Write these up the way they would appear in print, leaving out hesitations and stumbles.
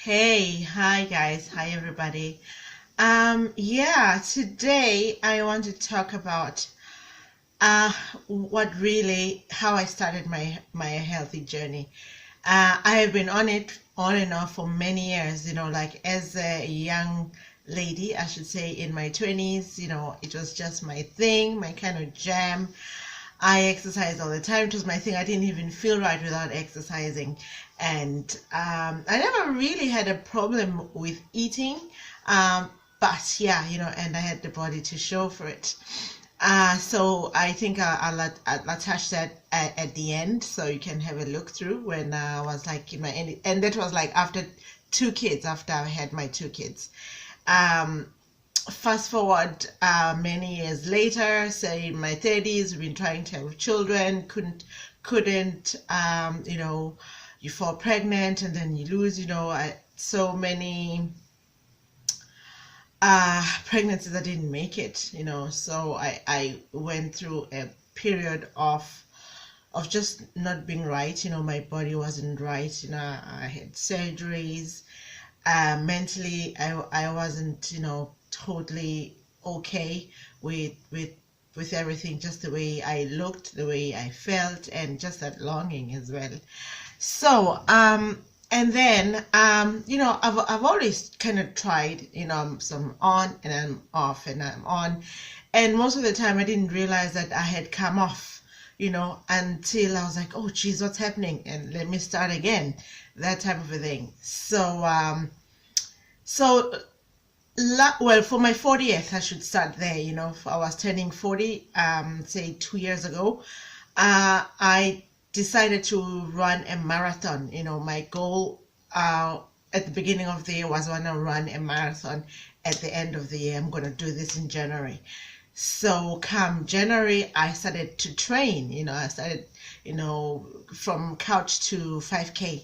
Hey, hi guys, hi everybody. Today I want to talk about uh what really how I started my healthy journey. I have been on it on and off for many years, like as a young lady, I should say in my 20s, it was just my thing, my kind of jam. I exercise all the time. It was my thing. I didn't even feel right without exercising. And I never really had a problem with eating. But yeah, and I had the body to show for it. So I think I'll attach that at the end so you can have a look through when I was like in my, and that was like after two kids, after I had my two kids. Um, Fast forward many years later, say in my 30s, been trying to have children, couldn't you fall pregnant and then you lose, so many pregnancies that didn't make it, so I went through a period of just not being right. My body wasn't right. I had surgeries. Mentally, I wasn't, totally okay with everything, just the way I looked, the way I felt, and just that longing as well. So, and then, I've always kind of tried, so I'm on and I'm off and I'm on. And most of the time I didn't realize that I had come off, until I was like, oh, geez, what's happening? And let me start again, that type of a thing. So, well, for my 40th, I should start there, I was turning 40, say 2 years ago. I decided to run a marathon. My goal at the beginning of the year was I want to run a marathon at the end of the year. I'm going to do this in January. So come January, I started to train. I started, from couch to 5K.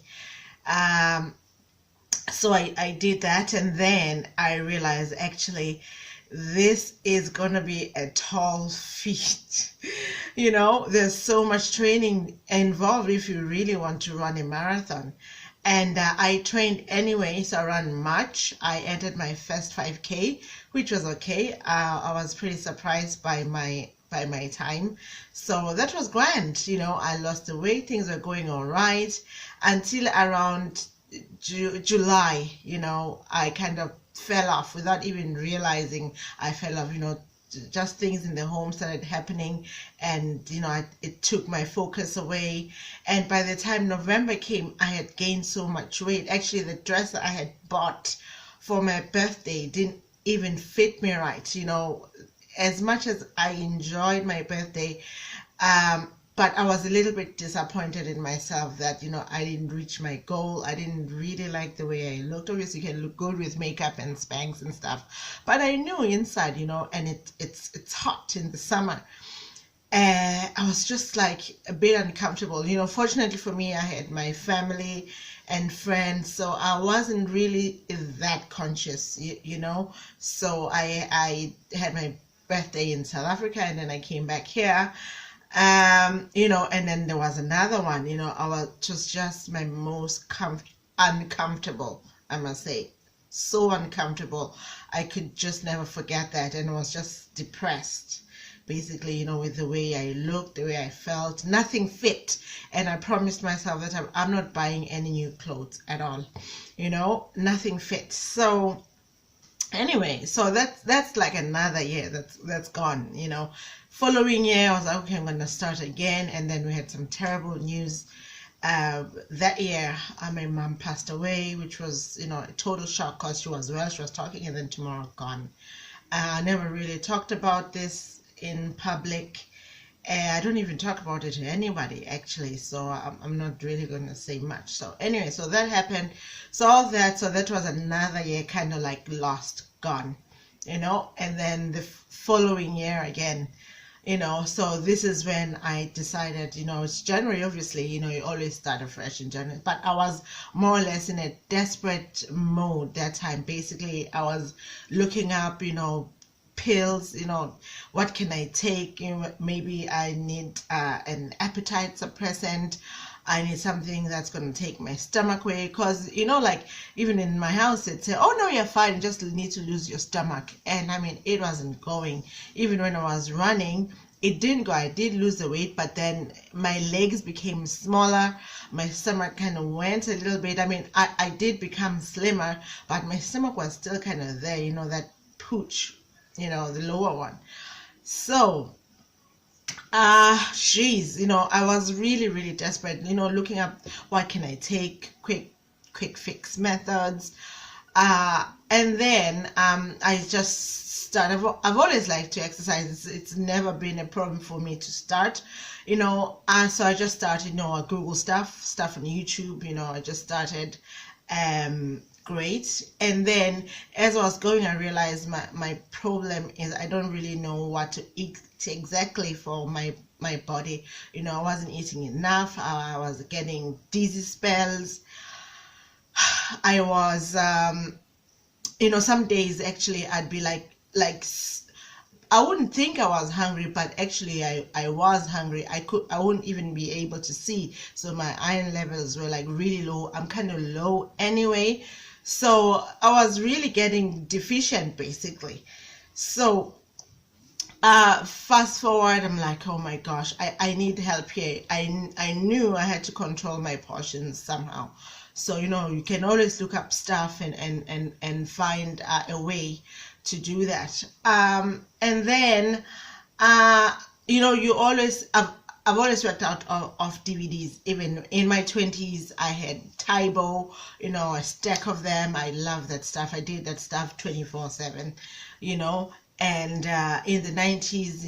So I did that, and then I realized actually this is gonna be a tall feat. There's so much training involved if you really want to run a marathon. And I trained anyway, so around March, I entered my first 5K, which was okay. I was pretty surprised by my time. So that was grand. I lost the weight, things were going all right until around July, I kind of fell off without even realizing I fell off. Just things in the home started happening, and it took my focus away. And by the time November came, I had gained so much weight. Actually, the dress that I had bought for my birthday didn't even fit me right. As much as I enjoyed my birthday, but I was a little bit disappointed in myself that, I didn't reach my goal. I didn't really like the way I looked. Obviously, you can look good with makeup and Spanx and stuff. But I knew inside, and it's hot in the summer. I was just like a bit uncomfortable. Fortunately for me, I had my family and friends, so I wasn't really that conscious, So I had my birthday in South Africa, and then I came back here. And then there was another one, it was just my most uncomfortable, I must say. So uncomfortable. I could just never forget that, and I was just depressed, basically, with the way I looked, the way I felt. Nothing fit. And I promised myself that I'm not buying any new clothes at all. Nothing fit. So anyway, so that's like another year that's gone. Following year I was like, okay, I'm gonna start again. And then we had some terrible news. That year my mom passed away, which was a total shock, because she was well, she was talking, and then tomorrow gone. I never really talked about this in public. I don't even talk about it to anybody, actually, so I'm not really going to say much. So anyway, so that happened. So that was another year kind of like lost, gone, and then the following year again, so this is when I decided, it's January, obviously, you always start afresh in January, but I was more or less in a desperate mode that time. Basically, I was looking up, pills, what can I take? Maybe I need an appetite suppressant. I need something that's going to take my stomach away, because like even in my house it'd say, oh no, you're fine, you just need to lose your stomach. And I mean, it wasn't going. Even when I was running, it didn't go. I did lose the weight, but then my legs became smaller, my stomach kind of went a little bit. I mean, I did become slimmer, but my stomach was still kind of there, that pooch, the lower one. So geez, I was really, really desperate, looking up what can I take, quick fix methods. And then I just started. I've always liked to exercise. It's never been a problem for me to start, so I just started, I Google stuff on YouTube, I just started. Great. And then as I was going, I realized my problem is I don't really know what to eat exactly for my body. I wasn't eating enough. I was getting dizzy spells. I was some days actually I'd be like I wouldn't think I was hungry, but actually I was hungry. I wouldn't even be able to see. So my iron levels were like really low. I'm kind of low anyway. So I was really getting deficient basically. So fast forward, I'm like, oh my gosh, I need help here. I knew I had to control my portions somehow. So you can always look up stuff and find a way to do that. And then you always I've always worked out of DVDs. Even in my 20s, I had Tae Bo, a stack of them. I love that stuff. I did that stuff 24/7, and in the 90s,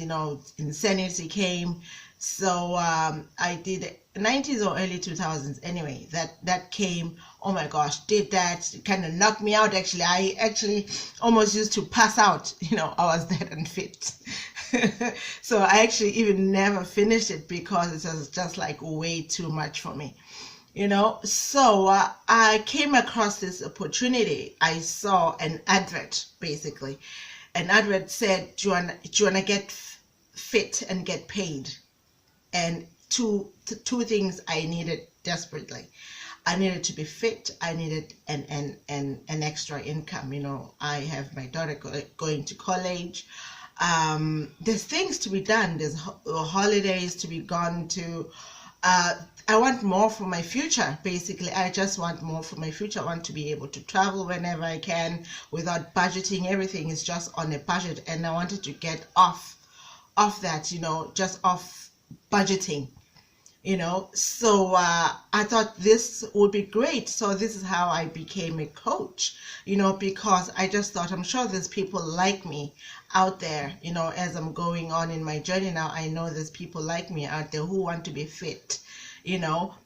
Insanity came. So I did 90s or early 2000s. Anyway, that came. Oh my gosh, did that. It kind of knocked me out actually. I actually almost used to pass out. I was that unfit. So I actually even never finished it because it was just like way too much for me. So I came across this opportunity. I saw an advert, basically. An advert said, do you wanna get fit and get paid? And two things I needed desperately. I needed to be fit. I needed an extra income. I have my daughter going to college. There's things to be done. There's holidays to be gone to. I want more for my future, basically. I just want more for my future. I want to be able to travel whenever I can without budgeting. Everything is just on a budget, and I wanted to get off that, just off budgeting. So I thought this would be great. So this is how I became a coach, because I just thought, I'm sure there's people like me out there, as I'm going on in my journey now. I know there's people like me out there who want to be fit,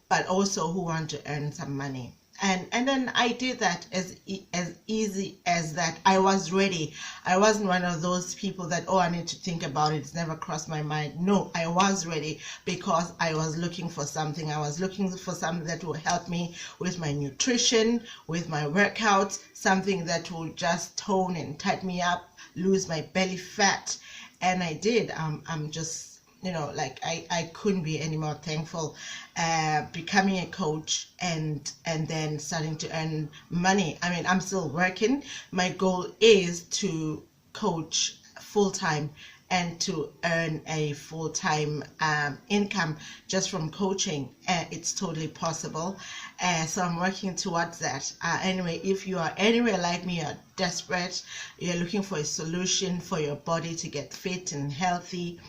but also who want to earn some money. And then I did that as easy as that. I was ready. I wasn't one of those people that, I need to think about it. It's never crossed my mind. No, I was ready because I was looking for something. I was looking for something that will help me with my nutrition, with my workouts, something that will just tone and tighten me up, lose my belly fat. And I did. I'm just, I couldn't be any more thankful becoming a coach and then starting to earn money. I mean, I'm still working. My goal is to coach full-time and to earn a full-time income just from coaching. It's totally possible. So I'm working towards that. Anyway, if you are anywhere like me, you're desperate, you're looking for a solution for your body to get fit and healthy,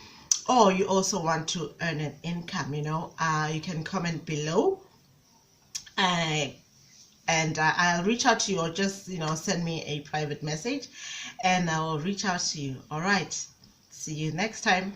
or you also want to earn an income, you can comment below, and I'll reach out to you, or just send me a private message and I'll reach out to you. All right, see you next time.